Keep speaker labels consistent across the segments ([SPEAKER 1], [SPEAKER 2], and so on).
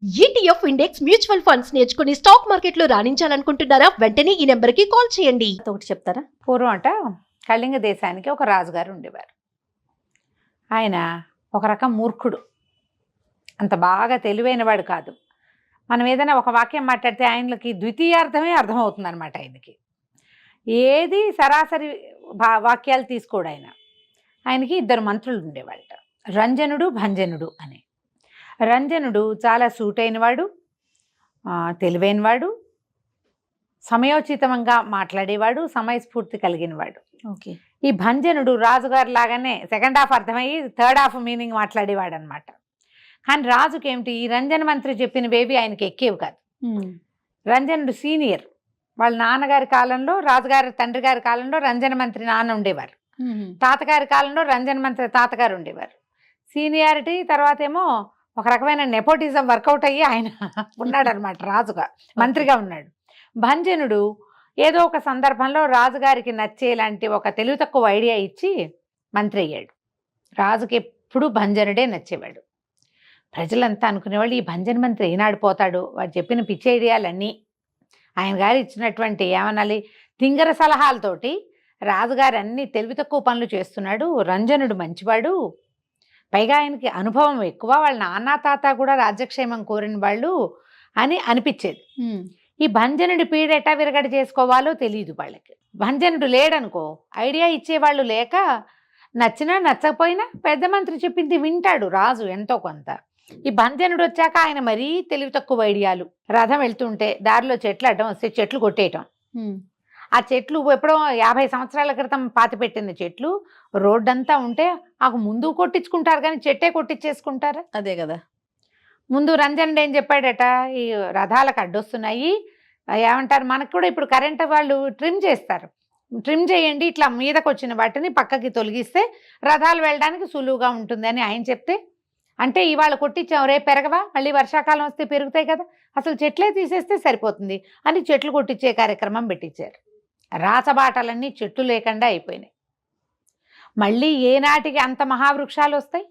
[SPEAKER 1] ETF index mutual funds నేర్చుకుని stock మార్కెట్లో రాణించాలనుకుంటున్నారా? వెంటనే ఈ నెంబర్కి కాల్ చేయండి.
[SPEAKER 2] ఒకటి చెప్తారా? పూర్వం అట కళింగ దేశానికి ఒక రాజుగారు ఉండేవారు. ఆయన ఒక రకం మూర్ఖుడు, అంత బాగా తెలివైనవాడు కాదు. మనం ఏదైనా ఒక వాక్యం మాట్లాడితే ఆయనకి ద్వితీయార్థమే అర్థమవుతుంది అనమాట. ఆయనకి ఏది సరాసరి వాక్యాలు తీసుకోడు ఆయన. ఆయనకి ఇద్దరు మంత్రులు ఉండేవాళ్ళట, రంజనుడు భంజనుడు అని. రంజనుడు చాలా సూటైనవాడు, తెలివైనవాడు, సమయోచితంగా మాట్లాడేవాడు, సమయస్ఫూర్తి కలిగినవాడు.
[SPEAKER 1] ఓకే.
[SPEAKER 2] ఈ భంజనుడు రాజుగారు లాగానే సెకండ్ హాఫ్ అర్థమయ్యి థర్డ్ హాఫ్ మీనింగ్ మాట్లాడేవాడు అనమాట. కానీ రాజుకి ఏమిటి, ఈ రంజన మంత్రి చెప్పినవేవి ఆయనకి ఎక్కేవి కాదు. రంజనుడు సీనియర్. వాళ్ళ నాన్నగారి కాలంలో, రాజుగారి తండ్రి గారి కాలంలో రంజన మంత్రి నాన్న ఉండేవారు. తాతగారి కాలంలో రంజన మంత్రి తాతగారు ఉండేవారు. సీనియారిటీ తర్వాత ఏమో ఒక రకమైన నెపోటిజం వర్కౌట్ అయ్యి ఆయన ఉన్నాడు అనమాట, రాజుగా మంత్రిగా ఉన్నాడు. భంజనుడు ఏదో ఒక సందర్భంలో రాజుగారికి నచ్చేలాంటి ఒక తెలివి తక్కువ ఐడియా ఇచ్చి మంత్రి అయ్యాడు. రాజుకి ఎప్పుడు భంజనుడే నచ్చేవాడు. ప్రజలంతా అనుకునేవాళ్ళు, ఈ భంజన మంత్రి ఏనాడు పోతాడు, వాడు చెప్పిన పిచ్చి ఐడియాలన్నీ, ఆయన గారు ఇచ్చినటువంటి ఏమనాలి తింగర సలహాలతోటి రాజుగారు అన్ని తెలివి తక్కువ పనులు చేస్తున్నాడు. రంజనుడు మంచివాడు, పైగా ఆయనకి అనుభవం ఎక్కువ, వాళ్ళ నాన్న తాత కూడా రాజ్యక్షేమం కోరిన వాళ్ళు అని అనిపించేది. ఈ భంజనుడి పీడ ఎట్టా విరగడ చేసుకోవాలో తెలియదు వాళ్ళకి. భంజనుడు లేడనుకో, ఐడియా ఇచ్చేవాళ్ళు లేక నచ్చినా నచ్చకపోయినా పెద్ద మంత్రి చెప్పింది వింటాడు రాజు ఎంతో కొంత. ఈ భంజనుడు వచ్చాక ఆయన మరీ తెలివి తక్కువ ఐడియాలు. రథం వెళ్తుంటే దారిలో చెట్లు అడ్డం వస్తే చెట్లు కొట్టేయటం. ఆ చెట్లు ఎప్పుడో 50 సంవత్సరాల క్రితం పాతి పెట్టిన చెట్లు రోడ్డంతా ఉంటే ముందు కొట్టించుకుంటారు, కానీ చెట్టే కొట్టించేసుకుంటారు.
[SPEAKER 1] అదే కదా.
[SPEAKER 2] ముందు రంజనుడు ఏం చెప్పాడట, ఈ రథాలకు అడ్డొస్తున్నాయి, ఏమంటారు మనకు కూడా ఇప్పుడు కరెంట్ వాళ్ళు ట్రిమ్ చేస్తారు, ట్రిమ్ చేయండి, ఇట్లా మీదకి వచ్చిన వాటిని పక్కకి తొలగిస్తే రథాలు వెళ్ళడానికి సులువుగా ఉంటుంది అని ఆయన చెప్తే, అంటే ఇవాళ కొట్టించాం రేపు పెరగవా, మళ్ళీ వర్షాకాలం వస్తే పెరుగుతాయి కదా, అసలు చెట్లే తీసేస్తే సరిపోతుంది అని చెట్లు కొట్టించే కార్యక్రమం పెట్టించారు. రాచబాటలన్నీ చెట్లు లేకుండా అయిపోయినాయి. మళ్ళీ ఏనాటికి అంత మహావృక్షాలు వస్తాయి?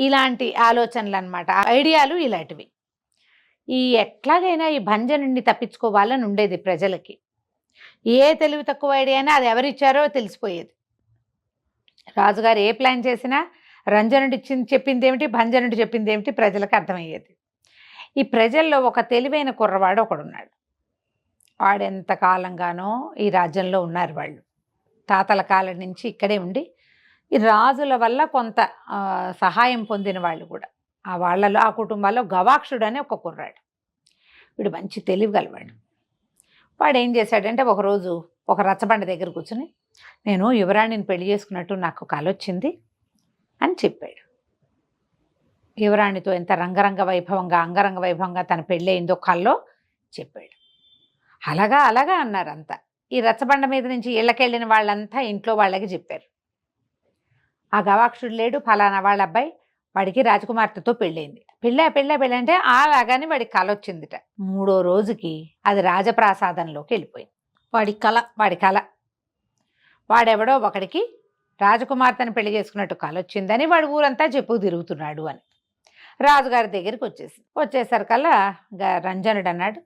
[SPEAKER 2] ఇలాంటి ఆలోచనలు అన్నమాట, ఐడియాలు ఇలాంటివి. ఎట్లాగైనా ఈ భంజనుడిని తప్పించుకోవాలని ఉండేది ప్రజలకి. ఏ తెలివి తక్కువ ఐడియా అయినా అది ఎవరిచ్చారో తెలిసిపోయేది. రాజుగారు ఏ ప్లాన్ చేసినా రంజనుడి చెప్పింది ఏమిటి, భంజనుడు చెప్పింది ఏమిటి ప్రజలకు అర్థమయ్యేది. ఈ ప్రజల్లో ఒక తెలివైన కుర్రవాడు ఒకడున్నాడు. వాడెంత కాలంగానో ఈ రాజ్యంలో ఉన్నారు వాళ్ళు, తాతల కాలం నుంచి ఇక్కడే ఉండి ఈ రాజుల వల్ల కొంత సహాయం పొందిన వాళ్ళు కూడా. ఆ కుటుంబాల్లో గవాక్షుడు అని ఒక కుర్రాడు. వీడు మంచి తెలివి గలవాడు. వాడు ఏం చేశాడంటే, ఒకరోజు ఒక రచ్చబండ దగ్గర కూర్చుని, నేను యువరాణిని పెళ్లి చేసుకున్నట్టు నాకు కల వచ్చింది అని చెప్పాడు. యువరాణితో ఎంత అంగరంగ వైభవంగా తన పెళ్ళి అయిందో కల్లో చెప్పాడు. అలాగా అన్నారంతా. ఈ రచ్చబండ మీద నుంచి ఇళ్ళకెళ్ళిన వాళ్ళంతా ఇంట్లో వాళ్ళకి చెప్పారు, ఆ గవాక్షుడు లేడు, ఫలానా వాళ్ళ అబ్బాయి, వాడికి రాజకుమార్తెతో పెళ్ళైంది. పెళ్ళి అంటే అలాగానే వాడికి కల వచ్చిందిట. 3వ రోజుకి అది రాజప్రాసాదంలోకి వెళ్ళిపోయింది. వాడి కల వాడెవడో ఒకడికి రాజకుమార్తెను పెళ్లి చేసుకున్నట్టు కల వచ్చిందని వాడు ఊరంతా చెప్పు తిరుగుతున్నాడు అని రాజుగారి దగ్గరికి వచ్చేసరికల్లా రంజనుడు అన్నాడు,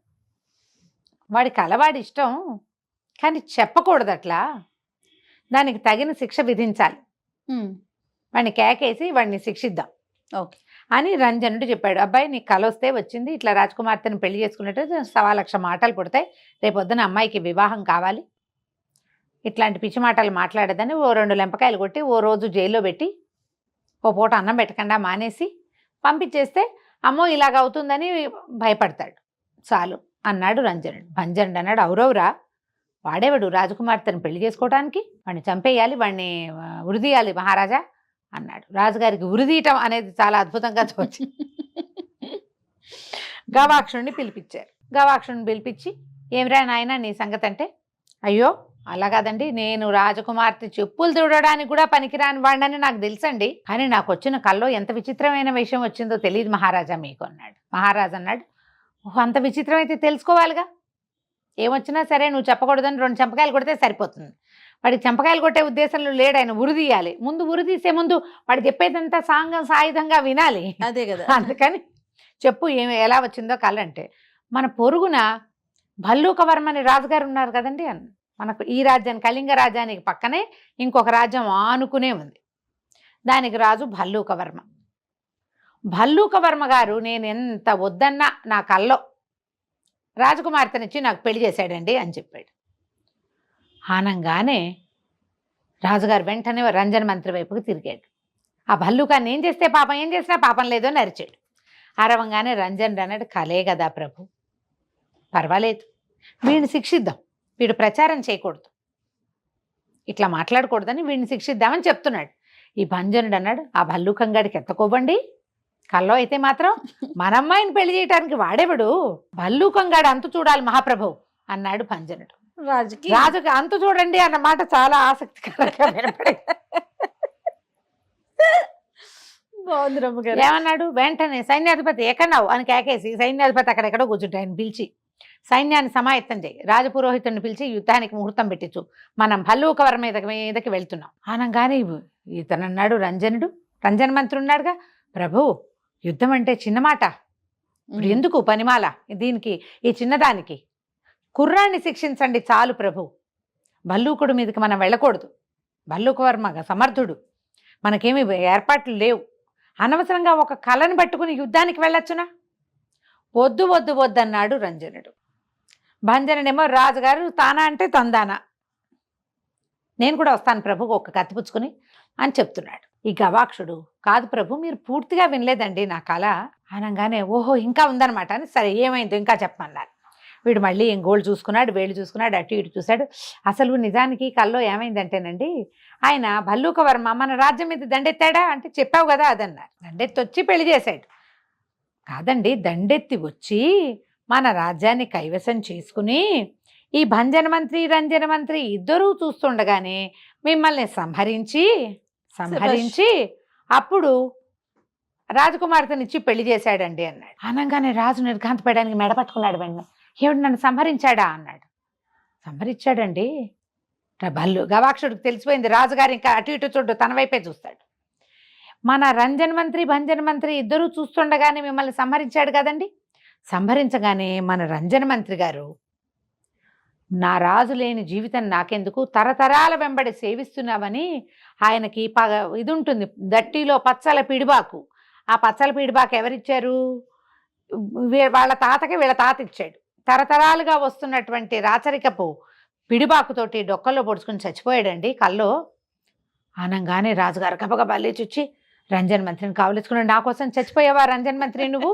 [SPEAKER 2] వాడి కల వాడి ఇష్టం, కానీ చెప్పకూడదు అట్లా, దానికి తగిన శిక్ష విధించాలి, వాడిని కేకేసి వాడిని శిక్షిద్దాం
[SPEAKER 1] ఓకే
[SPEAKER 2] అని రంజనుడు చెప్పాడు. అబ్బాయి నీకు కల వస్తే వచ్చింది, ఇట్లా రాజకుమార్తెను పెళ్లి చేసుకున్నట్టు 1,00,000 మాటలు పుడతాయి, రేపొద్దున అమ్మాయికి వివాహం కావాలి, ఇట్లాంటి పిచ్చి మాటలు మాట్లాడదని ఓ 2 లెంపకాయలు కొట్టి ఓ రోజు జైల్లో పెట్టి ఓ పూట అన్నం పెట్టకుండా మానేసి పంపించేస్తే అమ్మో ఇలాగ అవుతుందని భయపడతాడు, చాలు అన్నాడు రంజనుడు. భంజనుడు అన్నాడు, అవురవురా, వాడేవాడు రాజకుమార్తెను పెళ్లి చేసుకోవడానికి, వాడిని చంపేయాలి, వాడిని ఉరిదీయాలి మహారాజా అన్నాడు. రాజుగారికి ఉరిదీయటం అనేది చాలా అద్భుతంగా తోచింది. గవాక్షుడిని పిలిపించారు. గవాక్షుడిని పిలిపించి, ఏమిరా నాయన నీ సంగతి అంటే, అయ్యో అలా కాదండి, నేను రాజకుమార్తె చెప్పులు తుడడానికి కూడా పనికిరాని వాడిని నాకు తెలుసండి, కానీ నాకు వచ్చిన కల్లో ఎంత విచిత్రమైన విషయం వచ్చిందో తెలియదు మహారాజా మీకు అన్నాడు. మహారాజు అన్నాడు, అంత విచిత్రం అయితే తెలుసుకోవాలిగా, ఏమొచ్చినా సరే నువ్వు చెప్పకూడదని 2 చెంపకాయలు కొడితే సరిపోతుంది. వాడికి చెంపకాయలు కొట్టే ఉద్దేశంలో లేడు, ఆయన ఉరిదీయాలి. ఉరి తీసే ముందు వాడు చెప్పేదంతా సాయుధంగా వినాలి.
[SPEAKER 1] అదే కదా.
[SPEAKER 2] అందుకని చెప్పు ఎలా వచ్చిందో కళ అంటే, మన పొరుగున భల్లూకవర్మ అని రాజుగారు ఉన్నారు కదండి మనకు ఈ రాజ్యానికి కళింగ రాజ్యానికి పక్కనే ఇంకొక రాజ్యం ఆనుకునే ఉంది. దానికి రాజు భల్లూకవర్మ. భల్లూకవర్మ గారు నేను ఎంత వద్దన్నా నా కల్లో రాజకుమార్తెనిచ్చి నాకు పెళ్లి చేశాడండి అని చెప్పాడు. ఆనంగానే రాజుగారు వెంటనే రంజన మంత్రి వైపుకి తిరిగాడు. ఆ భల్లూకాన్ని ఏం చేస్తే పాపం, ఏం చేసినా పాపం లేదో అని అరిచాడు. అరవంగానే రంజనుడు అన్నాడు, కలే కదా ప్రభు, పర్వాలేదు, వీడిని శిక్షిద్దాం, వీడు ప్రచారం చేయకూడదు, ఇట్లా మాట్లాడకూడదని వీడిని శిక్షిద్దామని చెప్తున్నాడు. ఈ భంజనుడు అన్నాడు, ఆ భల్లూకంగాడికి ఎత్తకోబండి, కల్లో అయితే మాత్రం మన అమ్మాయిని పెళ్లి చేయడానికి వాడేవాడు, భల్లూకంగాడు అంతు చూడాలి మహాప్రభు అన్నాడు భంజనుడు. రాజుకి అంతు చూడండి అన్న మాట చాలా ఆసక్తికరంగా వినపడింది. ఏమన్నాడు, వెంటనే సైన్యాధిపతి ఎక్కన్నావు అని కేకేసి సైన్యాధిపతి అక్కడెక్కడో కూర్చుంటే ఆయన పిలిచి సైన్యాన్ని సమాయత్తం చేయి, రాజపురోహితుడిని పిలిచి యుద్ధానికి ముహూర్తం పెట్టించు, మనం భల్లూకవరం మీదకి వెళ్తున్నాం అనగానే ఇతనన్నాడు రంజన మంత్రి ఉన్నాడుగా, ప్రభు యుద్ధం అంటే చిన్న మాట, ఇప్పుడు ఎందుకు పనిమాల దీనికి, ఈ చిన్నదానికి కుర్రాన్ని శిక్షించండి చాలు ప్రభు, భల్లూకుడు మీదకి మనం వెళ్ళకూడదు, భల్లూకవర్మ సమర్థుడు, మనకేమి ఏర్పాట్లు లేవు, అనవసరంగా ఒక కళను పట్టుకుని యుద్ధానికి వెళ్ళొచ్చునా, వద్దు వద్దు వద్దు అన్నాడు రంజనుడు. భంజనుడేమో రాజుగారు తానా అంటే తందానా, నేను కూడా వస్తాను ప్రభు ఒక కత్తిపుచ్చుకుని అని చెప్తున్నాడు. ఈ గవాక్షుడు, కాదు ప్రభు మీరు పూర్తిగా వినలేదండి నా కళ అనగానే, ఓహో ఇంకా ఉందన్నమాట అని, సరే ఏమైందో ఇంకా చెప్పమన్నారు. వీడు మళ్ళీ గోళ్ళు చూసుకున్నాడు, వేళ్ళు చూసుకున్నాడు, అటు ఇటు చూశాడు. అసలు నిజానికి కల్లో ఏమైందంటేనండి, ఆయన భల్లూకవర్మ మన రాజ్యం మీద దండెత్తాడా అంటే, చెప్పావు కదా అదన్నారు. దండెత్తి వచ్చి పెళ్లి చేశాడు కాదండి, దండెత్తి వచ్చి మన రాజ్యాన్ని కైవసం చేసుకుని ఈ భంజన మంత్రి రంజన మంత్రి ఇద్దరూ చూస్తుండగానే మిమ్మల్ని సంహరించి అప్పుడు రాజకుమార్తెనిచ్చి పెళ్లి చేశాడండి అన్నాడు. అనగానే రాజు నిర్ఘాంతపడడానికి మెడపట్టుకున్నాడు. వెంటనే ఏమిటి నన్ను సంహరించాడా అన్నాడు. సంహరించాడండి. గవాక్షుడికి తెలిసిపోయింది, రాజుగారు ఇంకా అటు ఇటు చూడు తన వైపే చూస్తాడు. మన రంజన మంత్రి భంజన మంత్రి ఇద్దరూ చూస్తుండగానే మిమ్మల్ని సంహరించాడు కదండి. సంహరించగానే మన రంజన మంత్రి గారు, నా రాజు లేని జీవితం నాకెందుకు, తరతరాల వెంబడి సేవిస్తున్నామని ఆయనకి ఇది ఉంటుంది, దట్టిలో పచ్చల పిడిబాకు. ఆ పచ్చల పిడిబాకు ఎవరిచ్చారు, వాళ్ళ తాతకి వీళ్ళ తాత ఇచ్చాడు. తరతరాలుగా వస్తున్నటువంటి రాచరికపు పిడిబాకుతోటి డొక్కల్లో పొడుచుకుని చచ్చిపోయాడండి కల్లో. అనగానే రాజుగారు గబగబా లేచొచ్చి రంజన్ మంత్రిని కావలించుకున్నాడు. నా కోసం చచ్చిపోయావా రంజన్ మంత్రి నువ్వు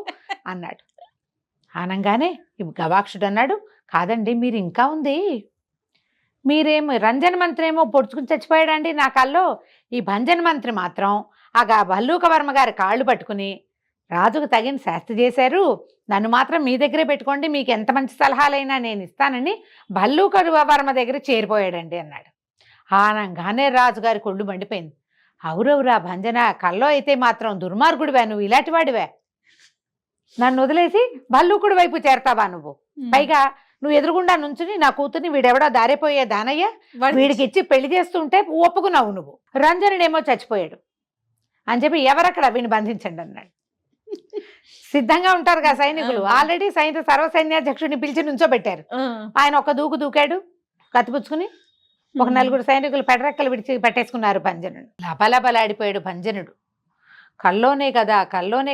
[SPEAKER 2] అన్నాడు. అనగానే గవాక్షుడు అన్నాడు, కాదండి మీరు ఇంకా ఉంది, మీరేమో రంజన్ మంత్రి ఏమో పొడుచుకుని చచ్చిపోయాడండి నా కల్లో. ఈ భంజన్ మంత్రి మాత్రం ఆ భల్లూకవర్మ గారి కాళ్ళు పట్టుకుని రాజుకు తగిన శాస్తి చేశారు, నన్ను మాత్రం మీ దగ్గరే పెట్టుకోండి, మీకు ఎంత మంచి సలహాలైనా నేను ఇస్తానని భల్లూకవర్మ దగ్గర చేరిపోయాడండి అన్నాడు. అనగానే రాజుగారి కొళ్ళు మండిపోయింది. అవురవురా భంజన, కల్లో అయితే మాత్రం దుర్మార్గుడివా నువ్వు, ఇలాంటి వాడివా, నన్ను వదిలేసి భల్లూకుడి వైపు చేరతావా నువ్వు, పైగా నువ్వు ఎదురుగుండా నుంచుని నా కూతుర్ని వీడెవడో దారిపోయే దానయ్య వీడికి ఇచ్చి పెళ్లి చేస్తుంటే ఒప్పుకున్నావు నువ్వు, రంజనుడేమో చచ్చిపోయాడు అని చెప్పి ఎవరక్కడ వీడిని బంధించండి అన్నాడు. సిద్ధంగా ఉంటారు కదా సైనికులు, ఆల్రెడీ సర్వసైన్యాధ్యక్షుడిని పిలిచి నుంచోబెట్టారు. ఆయన ఒక దూకు దూకాడు కత్తిపుచ్చుకుని, ఒక నలుగురు సైనికులు పెడరెక్కలు విడిచి పెట్టేసుకున్నారు భంజనుడు. లబలబలాడిపోయాడు భంజనుడు. కల్లోనే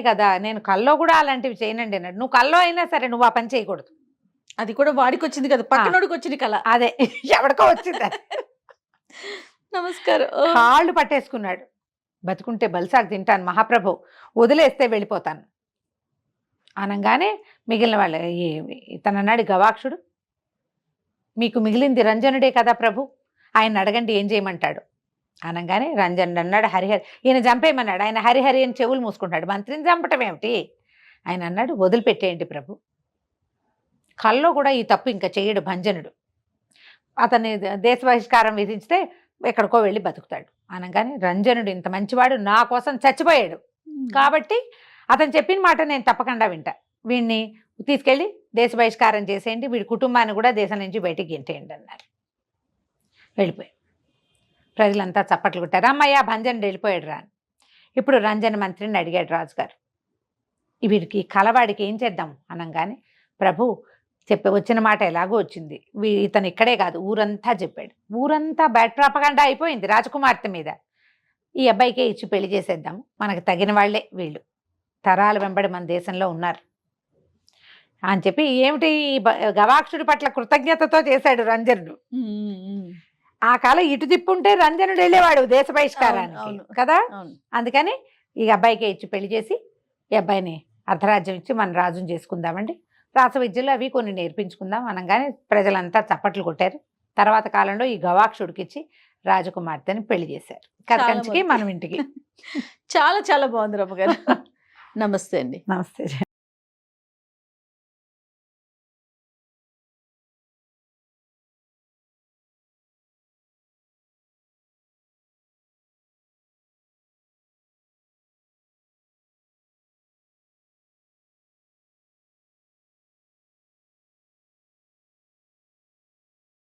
[SPEAKER 2] కదా, నేను కల్లో కూడా అలాంటివి చేయనండి అన్నాడు. నువ్వు కల్లో అయినా సరే నువ్వు ఆ పని చేయకూడదు,
[SPEAKER 3] అది కూడా వాడికి వచ్చింది కదా, పక్కనోడికి వచ్చింది కళ,
[SPEAKER 2] అదే ఎవడికో వచ్చింది.
[SPEAKER 3] నమస్కారం.
[SPEAKER 2] కాళ్ళు పట్టేసుకున్నాడు. బతుకుంటే బలిసాకు తింటాను మహాప్రభు, వదిలేస్తే వెళ్ళిపోతాను అనగానే మిగిలిన వాళ్ళు, ఇతనన్నాడు గవాక్షుడు, మీకు మిగిలింది రంజనుడే కదా ప్రభు, ఆయన అడగండి ఏం చేయమంటాడు అనగానే రంజనుడు అన్నాడు, హరిహరి ఈయన చంపేయమన్నాడు. ఆయన హరిహరి అని చెవులు మూసుకుంటాడు. మంత్రిని చంపటం ఏమిటి, ఆయన అన్నాడు వదిలిపెట్టేయండి ప్రభు, కల్లో కూడా ఈ తప్పు ఇంకా చేయడు భంజనుడు, అతన్ని దేశ బహిష్కారం విధించితే ఎక్కడికో వెళ్ళి బతుకుతాడు అనగానే, రంజనుడు ఇంత మంచివాడు నా కోసం చచ్చిపోయాడు కాబట్టి అతను చెప్పిన మాట నేను తప్పకుండా వింటా, వీడిని తీసుకెళ్ళి దేశ బహిష్కారం చేసేయండి, వీడి కుటుంబాన్ని కూడా దేశం నుంచి బయటికి గెంటేయండి అన్నారు. వెళ్ళిపోయాడు. ప్రజలంతా చప్పట్లు కొట్టారు, అమ్మయ్య భంజనుడు వెళ్ళిపోయాడు రా అని. ఇప్పుడు రంజన మంత్రిని అడిగాడు రాజుగారు, వీడికి కలవాడికి ఏం చేద్దాం అనగానే ప్రభు వచ్చిన మాట ఎలాగో వచ్చింది, ఇతను ఇక్కడే కాదు ఊరంతా చెప్పాడు. ఊరంతా బ్యాడ్ ప్రాపగండా అయిపోయింది రాజకుమార్తె మీద. ఈ అబ్బాయికే ఇచ్చి పెళ్లి చేసేద్దాము, మనకు తగిన వాళ్లే వీళ్ళు, తరాల వెంబడి మన దేశంలో ఉన్నారు అని చెప్పి ఏమిటి గవాక్షుడి పట్ల కృతజ్ఞతతో చేశాడు రంజనుడు. ఆ కాలం ఇటు తిప్పుంటే రంజనుడు వెళ్ళేవాడు దేశ బహిష్కారానికి కదా. అందుకని ఈ అబ్బాయికే ఇచ్చి పెళ్లి చేసి ఈ అబ్బాయిని అర్ధరాజ్యం ఇచ్చి మన రాజుని చేసుకుందామండి, రాస విద్యలు అవి కొన్ని నేర్పించుకుందాం అనగానే ప్రజలంతా చప్పట్లు కొట్టారు. తర్వాత కాలంలో ఈ గవాక్షుడికి ఇచ్చి రాజకుమార్తెని పెళ్లి చేశారు. కథకంచికి మనం ఇంటికి.
[SPEAKER 3] చాలా చాలా బాగుంది రమ్మగారు. నమస్తే అండి.
[SPEAKER 2] నమస్తే.